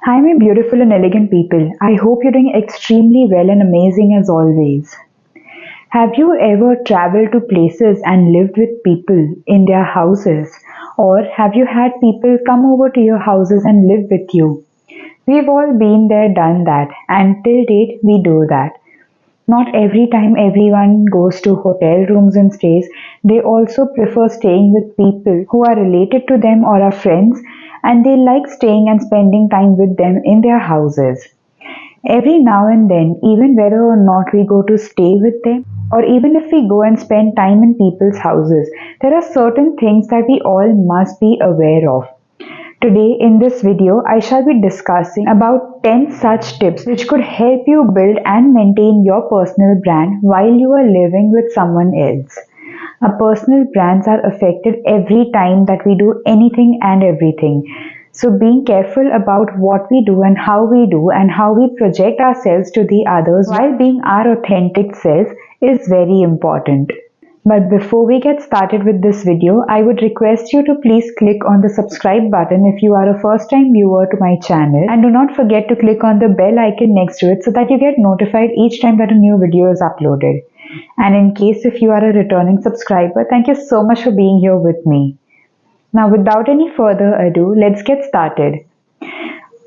Hi, my beautiful and elegant people. I hope you're doing extremely well and amazing as always. Have you ever traveled to places and lived with people in their houses? Or have you had people come over to your houses and live with you? We've all been there, done that, and till date we do that. Not every time everyone goes to hotel rooms and stays, they also prefer staying with people who are related to them or are friends, and they like staying and spending time with them in their houses. Every now and then, even whether or not we go to stay with them, or even if we go and spend time in people's houses, there are certain things that we all must be aware of. Today in this video, I shall be discussing about 10 such tips which could help you build and maintain your personal brand while you are living with someone else. Our personal brands are affected every time that we do anything and everything. So being careful about what we do and how we project ourselves to the others while being our authentic self is very important. But before we get started with this video, I would request you to please click on the subscribe button if you are a first time viewer to my channel, and do not forget to click on the bell icon next to it so that you get notified each time that a new video is uploaded. And in case if you are a returning subscriber, thank you so much for being here with me. Now without any further ado, let's get started.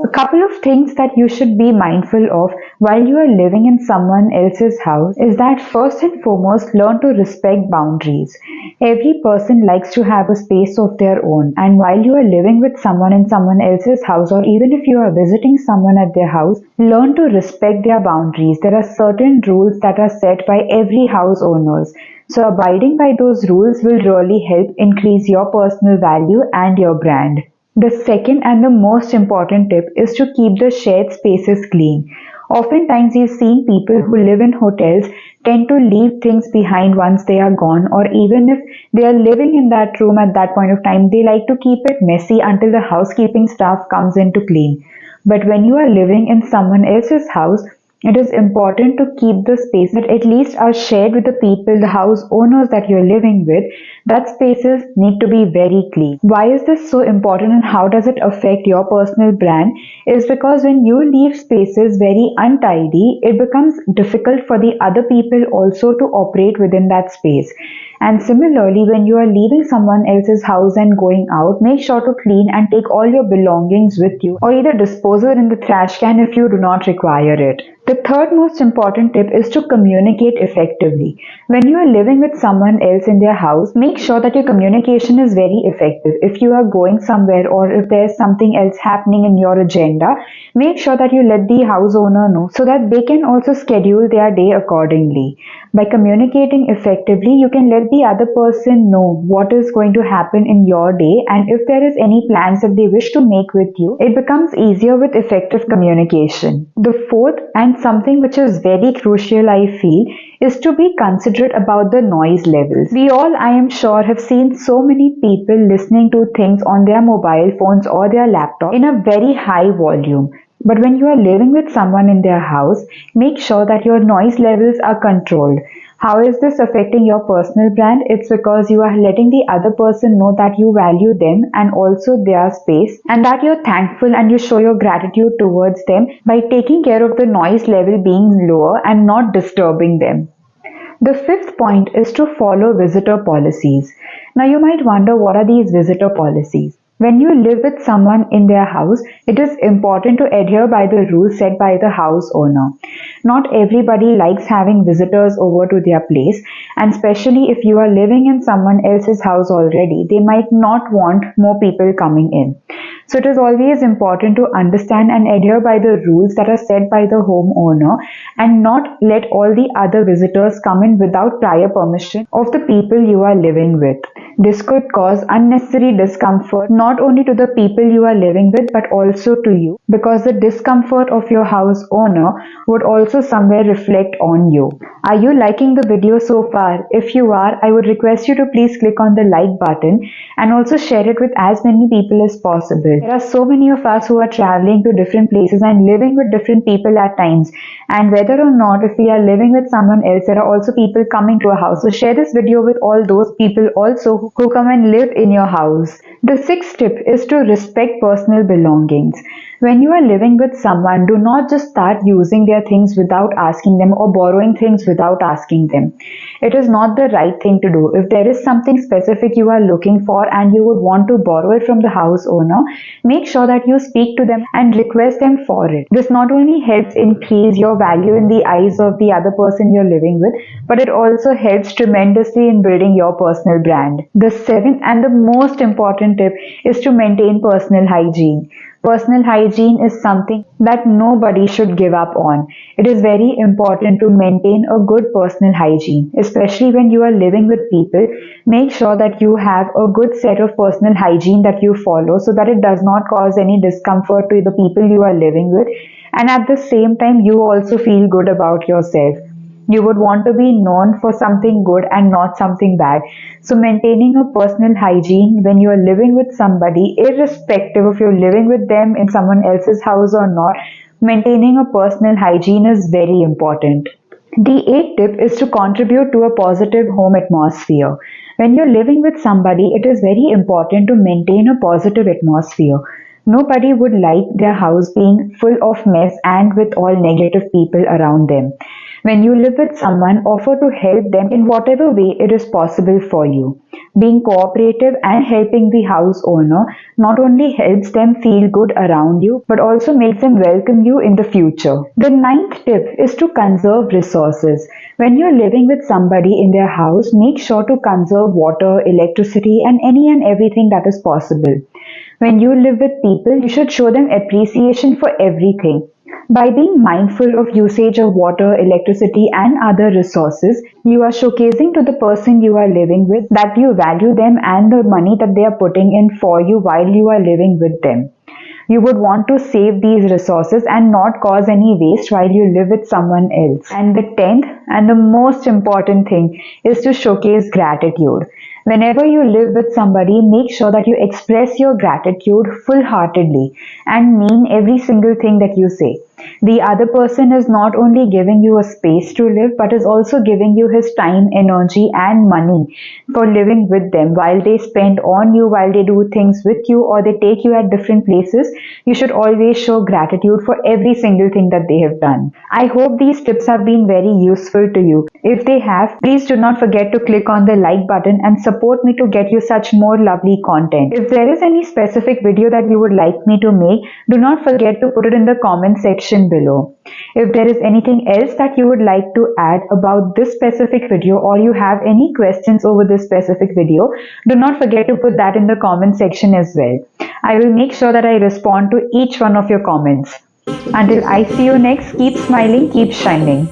A couple of things that you should be mindful of while you are living in someone else's house is that first and foremost, learn to respect boundaries. Every person likes to have a space of their own, and while you are living with someone in someone else's house, or even if you are visiting someone at their house, learn to respect their boundaries. There are certain rules that are set by every house owners. So abiding by those rules will really help increase your personal value and your brand. The second and the most important tip is to keep the shared spaces clean. Oftentimes, you've seen people who live in hotels tend to leave things behind once they are gone, or even if they are living in that room at that point of time, they like to keep it messy until the housekeeping staff comes in to clean. But when you are living in someone else's house, it is important to keep the space that at least are shared with the people, the house owners that you're living with. That spaces need to be very clean. Why is this so important and how does it affect your personal brand? Is because when you leave spaces very untidy, it becomes difficult for the other people also to operate within that space. And similarly, when you are leaving someone else's house and going out, make sure to clean and take all your belongings with you, or either dispose it in the trash can if you do not require it. The third most important tip is to communicate effectively. When you are living with someone else in their house, make sure that your communication is very effective. If you are going somewhere or if there's something else happening in your agenda, make sure that you let the house owner know so that they can also schedule their day accordingly. By communicating effectively, you can let the other person know what is going to happen in your day, and if there is any plans that they wish to make with you, it becomes easier with effective communication. The fourth and something which is very crucial, I feel, is to be considerate about the noise levels. We all, I am sure, have seen so many people listening to things on their mobile phones or their laptop in a very high volume. But when you are living with someone in their house, make sure that your noise levels are controlled. How is this affecting your personal brand? It's because you are letting the other person know that you value them and also their space, and that you're thankful and you show your gratitude towards them by taking care of the noise level being lower and not disturbing them. The fifth point is to follow visitor policies. Now you might wonder, what are these visitor policies? When you live with someone in their house, it is important to adhere by the rules set by the house owner. Not everybody likes having visitors over to their place, and especially if you are living in someone else's house already, they might not want more people coming in. So it is always important to understand and adhere by the rules that are set by the homeowner and not let all the other visitors come in without prior permission of the people you are living with. This could cause unnecessary discomfort not only to the people you are living with but also to you, because the discomfort of your house owner would also somewhere reflect on you. Are you liking the video so far? If you are, I would request you to please click on the like button and also share it with as many people as possible. There are so many of us who are traveling to different places and living with different people at times, and whether or not if we are living with someone else, there are also people coming to our house. So share this video with all those people also who come and live in your house. The sixth tip is to respect personal belongings. When you are living with someone, do not just start using their things without asking them or borrowing things without asking them. It is not the right thing to do. If there is something specific you are looking for and you would want to borrow it from the house owner, make sure that you speak to them and request them for it. This not only helps increase your value in the eyes of the other person you're living with, but it also helps tremendously in building your personal brand. The seventh and the most important tip is to maintain personal hygiene. Personal hygiene is something that nobody should give up on. It is very important to maintain a good personal hygiene, especially when you are living with people. Make sure that you have a good set of personal hygiene that you follow so that it does not cause any discomfort to the people you are living with, and at the same time, you also feel good about yourself. You would want to be known for something good and not something bad. So, maintaining a personal hygiene when you are living with somebody, irrespective of you're living with them in someone else's house or not, maintaining a personal hygiene is very important. The eighth tip is to contribute to a positive home atmosphere. When you're living with somebody, it is very important to maintain a positive atmosphere. Nobody would like their house being full of mess and with all negative people around them. When you live with someone, offer to help them in whatever way it is possible for you. Being cooperative and helping the house owner not only helps them feel good around you, but also makes them welcome you in the future. The ninth tip is to conserve resources. When you're living with somebody in their house, make sure to conserve water, electricity, and any and everything that is possible. When you live with people, you should show them appreciation for everything. By being mindful of usage of water, electricity, and other resources, you are showcasing to the person you are living with that you value them and the money that they are putting in for you while you are living with them. You would want to save these resources and not cause any waste while you live with someone else. And the tenth and the most important thing is to showcase gratitude. Whenever you live with somebody, make sure that you express your gratitude full heartedly and mean every single thing that you say. The other person is not only giving you a space to live, but is also giving you his time, energy, and money for living with them. While they spend on you, while they do things with you, or they take you at different places, you should always show gratitude for every single thing that they have done. I hope these tips have been very useful to you. If they have, please do not forget to click on the like button and support me to get you such more lovely content. If there is any specific video that you would like me to make, do not forget to put it in the comment section below. If there is anything else that you would like to add about this specific video, or you have any questions over this specific video, do not forget to put that in the comment section as well. I will make sure that I respond to each one of your comments. Until I see you next, keep smiling, keep shining.